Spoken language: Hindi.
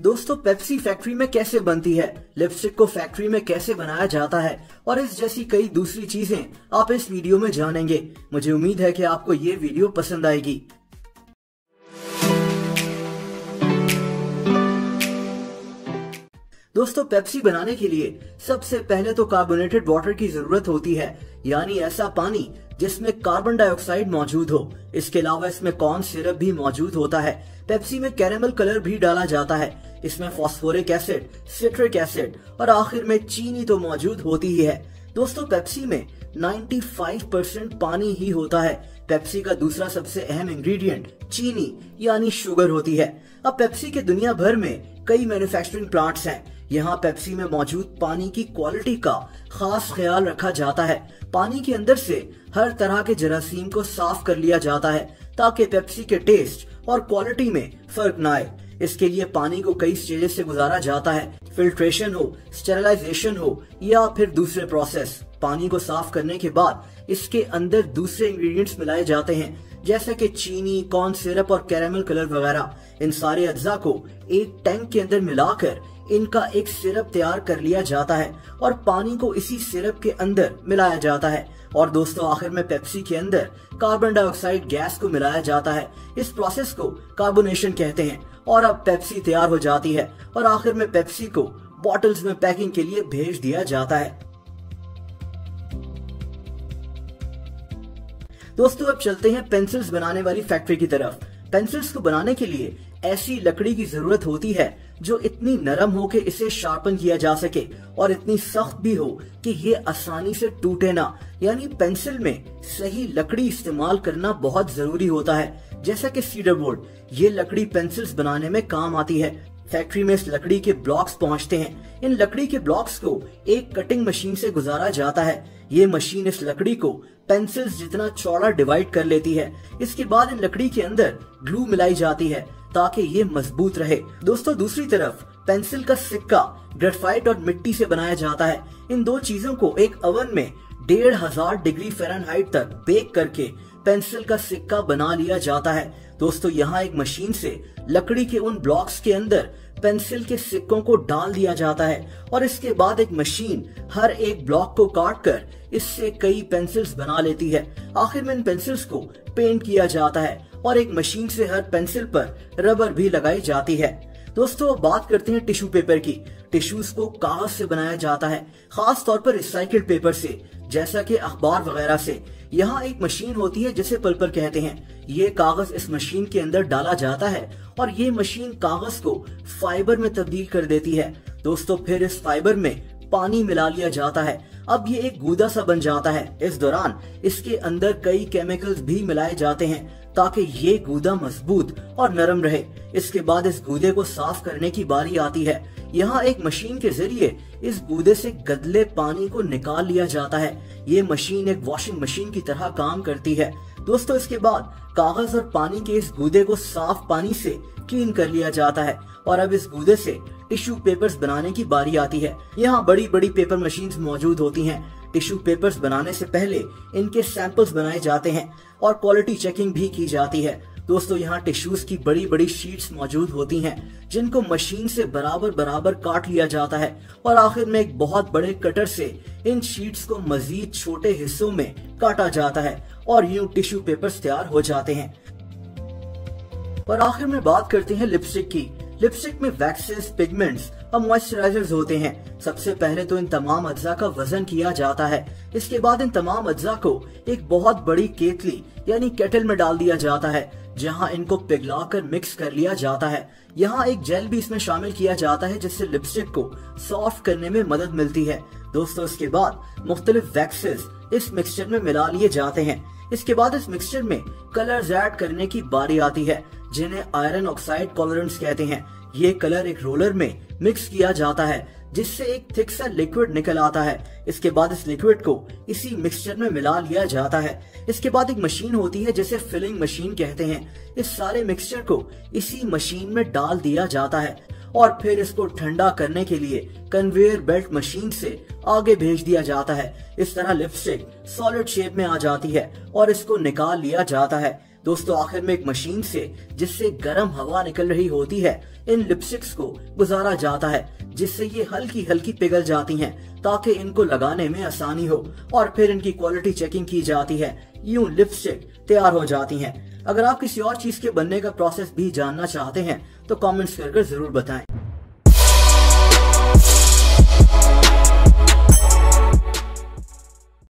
दोस्तों पेप्सी फैक्ट्री में कैसे बनती है, लिपस्टिक को फैक्ट्री में कैसे बनाया जाता है और इस जैसी कई दूसरी चीजें आप इस वीडियो में जानेंगे। मुझे उम्मीद है कि आपको ये वीडियो पसंद आएगी। दोस्तों पेप्सी बनाने के लिए सबसे पहले तो कार्बोनेटेड वाटर की जरूरत होती है, यानी ऐसा पानी जिसमें कार्बन डाइऑक्साइड मौजूद हो। इसके अलावा इसमें कॉर्न सिरप भी मौजूद होता है। पेप्सी में कैरेमल कलर भी डाला जाता है। इसमें फास्फोरिक एसिड, सिट्रिक एसिड और आखिर में चीनी तो मौजूद होती ही है। दोस्तों पेप्सी में 95% पानी ही होता है। पेप्सी का दूसरा सबसे अहम इंग्रेडिएंट चीनी यानी शुगर होती है। अब पेप्सी के दुनिया भर में कई मैन्युफैक्चरिंग प्लांट्स हैं। यहाँ पेप्सी में मौजूद पानी की क्वालिटी का खास ख्याल रखा जाता है। पानी के अंदर से हर तरह के जरासीम को साफ कर लिया जाता है ताकि पेप्सी के टेस्ट और क्वालिटी में फर्क न आए। इसके लिए पानी को कई स्टेजेस से गुजारा जाता है, फिल्ट्रेशन हो, स्टेरिलाइजेशन हो या फिर दूसरे प्रोसेस। पानी को साफ करने के बाद इसके अंदर दूसरे इंग्रेडिएंट्स मिलाए जाते हैं जैसे कि चीनी, कॉर्न सिरप और कैरेमल कलर वगैरह। इन सारे अज्जा को एक टैंक के अंदर मिलाकर इनका एक सिरप तैयार कर लिया जाता है और पानी को इसी सिरप के अंदर मिलाया जाता है। और दोस्तों आखिर में पेप्सी के अंदर कार्बन डाइऑक्साइड गैस को मिलाया जाता है। इस प्रोसेस को कार्बोनेशन कहते हैं और अब पेप्सी तैयार हो जाती है और आखिर में पेप्सी को बॉटल्स में पैकिंग के लिए भेज दिया जाता है। दोस्तों अब चलते हैं पेंसिल्स बनाने वाली फैक्ट्री की तरफ। पेंसिल्स को बनाने के लिए ऐसी लकड़ी की जरूरत होती है जो इतनी नरम हो कि इसे शार्पन किया जा सके और इतनी सख्त भी हो कि ये आसानी से टूटे ना। यानी पेंसिल में सही लकड़ी इस्तेमाल करना बहुत जरूरी होता है, जैसा कि सीडर बोर्ड। ये लकड़ी पेंसिल्स बनाने में काम आती है। फैक्ट्री में इस लकड़ी के ब्लॉक्स पहुंचते हैं। इन लकड़ी के ब्लॉक्स को एक कटिंग मशीन से गुजारा जाता है। ये मशीन इस लकड़ी को पेंसिल्स जितना चौड़ा डिवाइड कर लेती है। इसके बाद इन लकड़ी के अंदर ग्लू मिलाई जाती है ताकि ये मजबूत रहे। दोस्तों दूसरी तरफ पेंसिल का सिक्का ग्रेफाइट और मिट्टी से बनाया जाता है। इन दो चीजों को एक ओवन में 1500 डिग्री फ़ारेनहाइट तक बेक करके पेंसिल का सिक्का बना लिया जाता है। दोस्तों यहाँ एक मशीन से लकड़ी के उन ब्लॉक्स के अंदर पेंसिल के सिक्कों को डाल दिया जाता है और इसके बाद एक मशीन हर एक ब्लॉक को काट कर इससे कई पेंसिल्स बना लेती है। आखिर में इन पेंसिल्स को पेंट किया जाता है और एक मशीन से हर पेंसिल पर रबर भी लगाई जाती है। दोस्तों बात करते हैं टिश्यू पेपर की। टिश्यूज को कागज से बनाया जाता है, खास तौर पर रिसाइकिल्ड पेपर से, जैसा कि अखबार वगैरह से। यहाँ एक मशीन होती है जिसे पल्पर कहते हैं। ये कागज इस मशीन के अंदर डाला जाता है और ये मशीन कागज को फाइबर में तब्दील कर देती है। दोस्तों फिर इस फाइबर में पानी मिला लिया जाता है। अब ये एक गूदा सा बन जाता है। इस दौरान इसके अंदर कई केमिकल्स भी मिलाए जाते हैं ताकि ये गूदा मजबूत और नरम रहे। इसके बाद इस गूदे को साफ करने की बारी आती है। यहाँ एक मशीन के जरिए इस गूदे से गदले पानी को निकाल लिया जाता है। ये मशीन एक वॉशिंग मशीन की तरह काम करती है। दोस्तों इसके बाद कागज और पानी के इस गूदे को साफ पानी से क्लीन कर लिया जाता है और अब इस गूदे से टिश्यू पेपर्स बनाने की बारी आती है। यहाँ बड़ी बड़ी पेपर मशीन्स मौजूद होती हैं। टिश्यू पेपर्स बनाने से पहले इनके सैंपल्स बनाए जाते हैं और क्वालिटी चेकिंग भी की जाती है। दोस्तों यहाँ टिश्यूज की बड़ी बड़ी शीट्स मौजूद होती हैं जिनको मशीन से बराबर बराबर काट लिया जाता है और आखिर में एक बहुत बड़े कटर से इन शीट्स को मजीद छोटे हिस्सों में काटा जाता है और यूं टिश्यू पेपर्स तैयार हो जाते हैं। और आखिर में बात करते हैं लिपस्टिक की। लिपस्टिक में वैक्सेस, पिगमेंट्स और मॉइस्चराइजर्स होते हैं। सबसे पहले तो इन तमाम अज्जा का वजन किया जाता है। इसके बाद इन तमाम अज्जा को एक बहुत बड़ी केतली यानी केटल में डाल दिया जाता है जहां इनको पिघलाकर मिक्स कर लिया जाता है। यहाँ एक जेल भी इसमें शामिल किया जाता है जिससे लिपस्टिक को सॉफ्ट करने में मदद मिलती है। दोस्तों इसके बाद मुख्तलिफ वैक्सेस इस मिक्सचर में मिला लिए जाते हैं। इसके बाद इस मिक्सचर में कलर्स ऐड करने की बारी आती है जिन्हें आयरन ऑक्साइड कलरेंट्स कहते हैं। ये कलर एक रोलर में मिक्स किया जाता है जिससे एक थिक सा लिक्विड निकल आता है। इसके बाद इस लिक्विड को इसी मिक्सचर में मिला लिया जाता है। इसके बाद एक मशीन होती है जिसे फिलिंग मशीन कहते हैं। इस सारे मिक्सचर को इसी मशीन में डाल दिया जाता है और फिर इसको ठंडा करने के लिए कन्वेयर बेल्ट मशीन से आगे भेज दिया जाता है। इस तरह लिपस्टिक सॉलिड शेप में आ जाती है और इसको निकाल लिया जाता है। दोस्तों आखिर में एक मशीन से जिससे गर्म हवा निकल रही होती है इन लिपस्टिक्स को गुजारा जाता है, जिससे ये हल्की हल्की पिघल जाती हैं ताकि इनको लगाने में आसानी हो, और फिर इनकी क्वालिटी चेकिंग की जाती है। यूं लिपस्टिक तैयार हो जाती हैं। अगर आप किसी और चीज के बनने का प्रोसेस भी जानना चाहते हैं तो कमेंट्स कर जरूर बताएं।